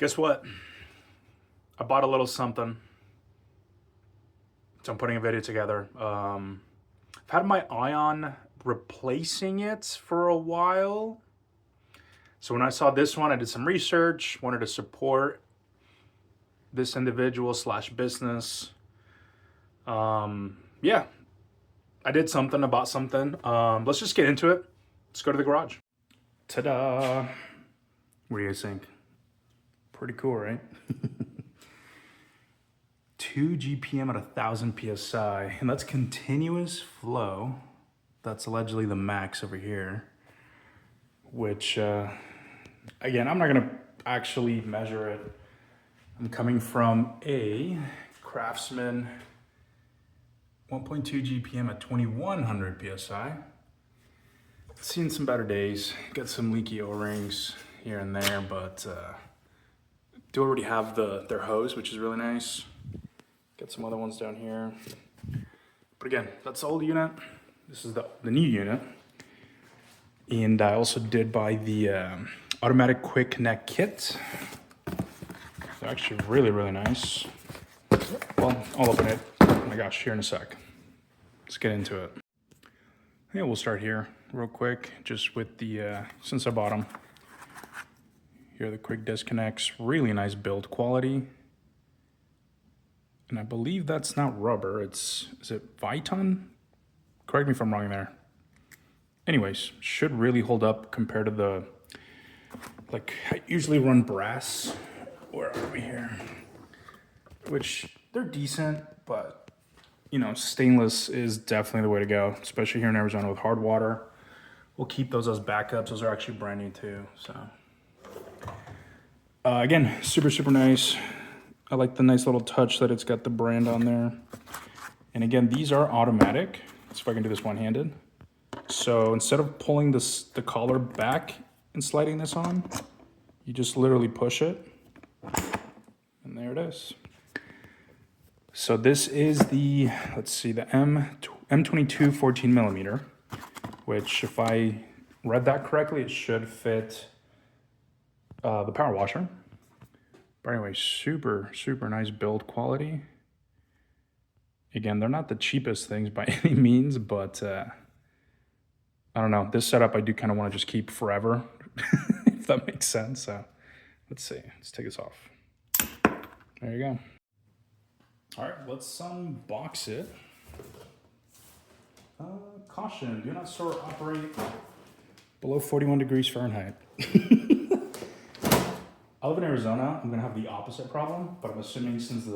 Guess what? I bought a little something. So I'm putting a video together. I've had my eye on replacing it for a while. So when I saw this one, I did some research, wanted to support this individual slash business. Yeah, I did something about something. Let's just get into it. Let's go to the garage. Ta-da! What do you guys think? Pretty cool, right? 2 GPM at 1,000 PSI, and that's continuous flow. That's allegedly the max over here, which, again, I'm not gonna actually measure it. I'm coming from a Craftsman 1.2 GPM at 2,100 PSI. Seen some better days, got some leaky O-rings here and there, but do already have their hose, which is really nice. Got some other ones down here. But again, that's the old unit. This is the new unit. And I also did buy the automatic quick connect kit. They're actually really, really nice. Well, I'll open it, oh my gosh, here in a sec. Let's get into it. Yeah, we'll start here real quick, just with the, since I bought them. Here are the quick disconnects, really nice build quality. And I believe that's not rubber, is it Viton? Correct me if I'm wrong there. Anyways, should really hold up compared to the, like, I usually run brass. Where are we here? Which, they're decent, but, you know, stainless is definitely the way to go, especially here in Arizona with hard water. We'll keep those as backups. Those are actually brand new too, so. Again, super, super nice. I like the nice little touch that it's got the brand on there. And again, these are automatic. Let's see if I can do this one-handed. So instead of pulling the collar back and sliding this on, you just literally push it. And there it is. So this is the, let's see, the M22 14 millimeter, which if I read that correctly, it should fit the power washer. But anyway, super, super nice build quality. Again, they're not the cheapest things by any means, but I don't know. This setup I do kind of want to just keep forever, if that makes sense. So let's see. Let's take this off. There you go. All right, let's unbox it. Caution, do not store or operate below 41 degrees Fahrenheit. I live in Arizona. I'm gonna have the opposite problem, but I'm assuming since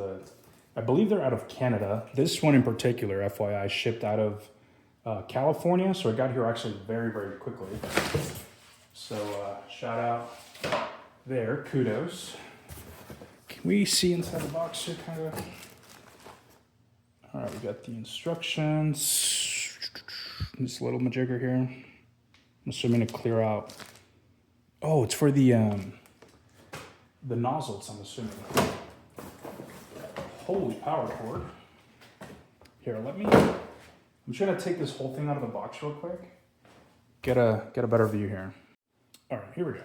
I believe they're out of Canada. This one in particular, FYI, shipped out of California, so it got here actually very, very quickly. So shout out there, kudos. Can we see inside the box here, kind of? All right, we got the instructions. This little majigger here. I'm assuming to clear out. Oh, it's for the nozzles, I'm assuming. Holy power cord. Here, I'm just gonna take this whole thing out of the box real quick. Get a better view here. All right, here we go.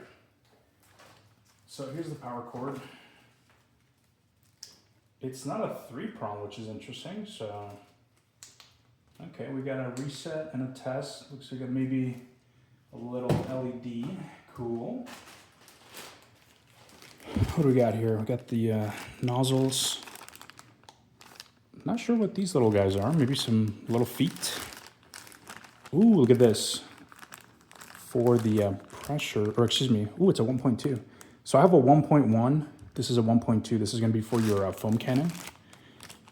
So here's the power cord. It's not a 3-prong, which is interesting. So, okay, we got a reset and a test. Looks like maybe a little LED. Cool. What do we got here? We got the nozzles. Not sure what these little guys are. Maybe some little feet. Ooh, look at this. For the pressure, or excuse me. Ooh, it's a 1.2. So I have a 1.1. This is a 1.2. This is going to be for your foam cannon.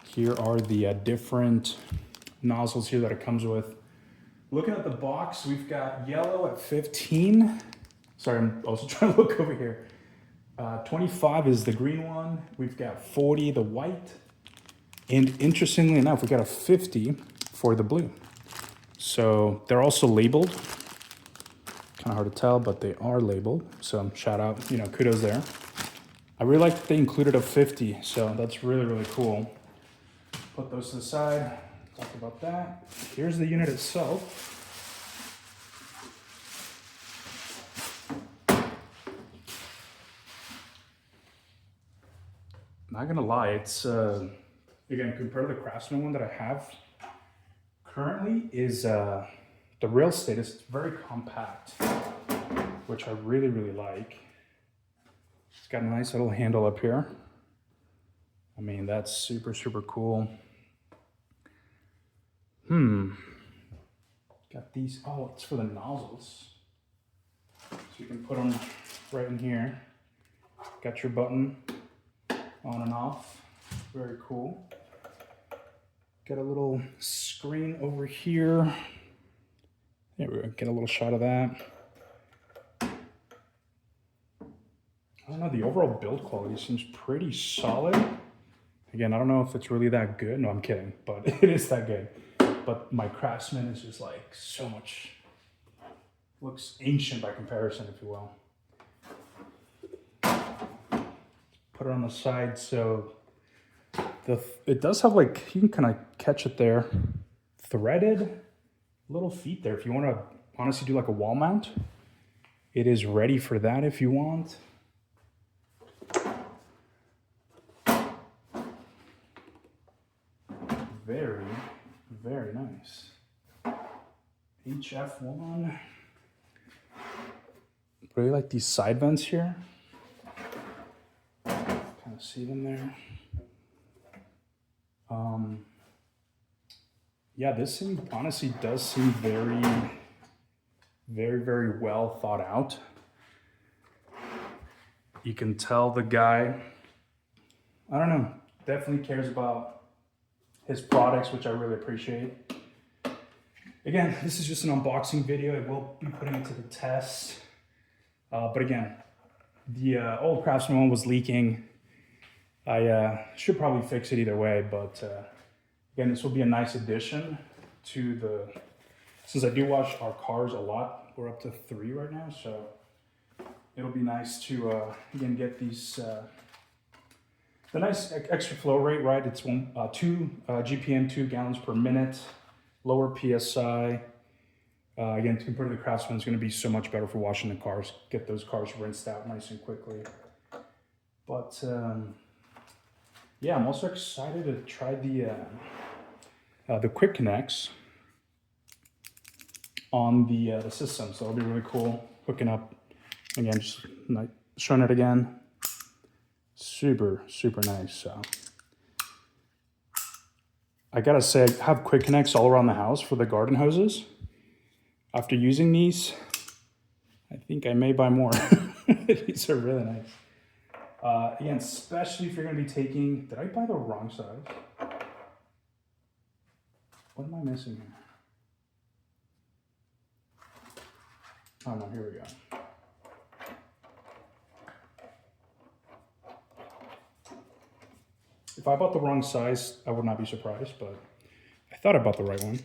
Here are the different nozzles here that it comes with. Looking at the box, we've got yellow at 15. Sorry, I'm also trying to look over here. 25 is the green one. We've got 40, the white. And interestingly enough, we got a 50 for the blue. So they're also labeled. Kind of hard to tell, but they are labeled. So shout out, kudos there. I really like that they included a 50, so that's really, really cool. Put those to the side, talk about that. Here's the unit itself. not gonna lie, it's again, compared to the Craftsman one that I have currently, is the rail status. It's very compact, which I really, really like. It's got a nice little handle up here. I mean, that's super, super cool. Got these, oh, it's for the nozzles. So you can put them right in here. Got your button on and off. Very cool. Got a little screen over here. There we go, get a little shot of that. I don't know, the overall build quality seems pretty solid. Again, I don't know if it's really that good. No, I'm kidding, but it is that good. But my Craftsman is just like so much, looks ancient by comparison, if you will. Put it on the side, so it does have like, you can kind of catch it there, threaded little feet there. If you want to honestly do like a wall mount, it is ready for that if you want. Very, very nice. HF1. Really like these side vents here. Kind of see them there. Yeah, this thing honestly does seem very, very, very well thought out. You can tell the guy, I don't know, definitely cares about his products, which I really appreciate. Again, this is just an unboxing video. I will be putting it to the test. But again, the old Craftsman one was leaking. I should probably fix it either way, but again, this will be a nice addition to the, since I do wash our cars a lot, we're up to 3 right now, so it'll be nice to, again, get these, the nice extra flow rate, right? It's 2 GPM, 2 gallons per minute, lower PSI. Again, compared to the Craftsman, it's going to be so much better for washing the cars, get those cars rinsed out nice and quickly. But yeah, I'm also excited to try the quick connects on the system. So it'll be really cool hooking up. Again, just like showing it again. Super, super nice. So I gotta say, I have quick connects all around the house for the garden hoses. After using these, I think I may buy more. These are really nice. Again, especially if you're gonna be taking, did I buy the wrong size? What am I missing here? Oh no, here we go. If I bought the wrong size, I would not be surprised, but I thought I bought the right one.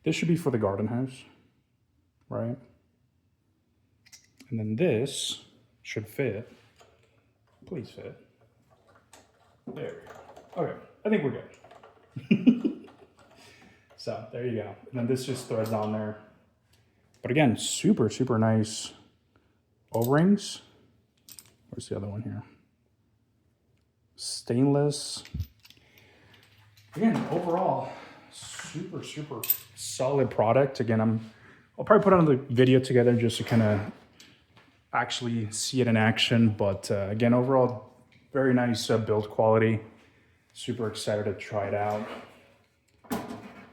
This should be for the garden hose, right? And then this should fit. Please fit. There we go. Okay, I think we're good. So there you go. And then this just threads on there. But again, super, super nice O-rings. Where's the other one here? Stainless. Again, overall, super, super solid product. Again, I'll probably put another video together just to kind of actually see it in action. But again, overall, very nice build quality. Super excited to try it out.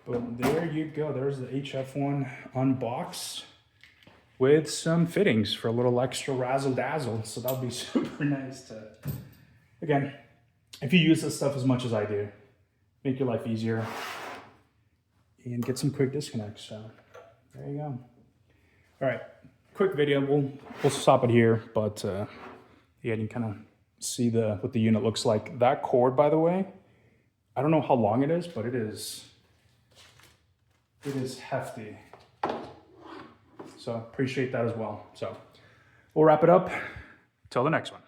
But there you go. There's the HF1 unboxed with some fittings for a little extra razzle dazzle. So that'll be super nice to, again, if you use this stuff as much as I do, make your life easier and get some quick disconnects. So there you go. All right, quick video. We'll stop it here, but yeah, you can kind of see what the unit looks like. That cord, by the way, I don't know how long it is, but it is hefty. So appreciate that as well. So we'll wrap it up. Till the next one.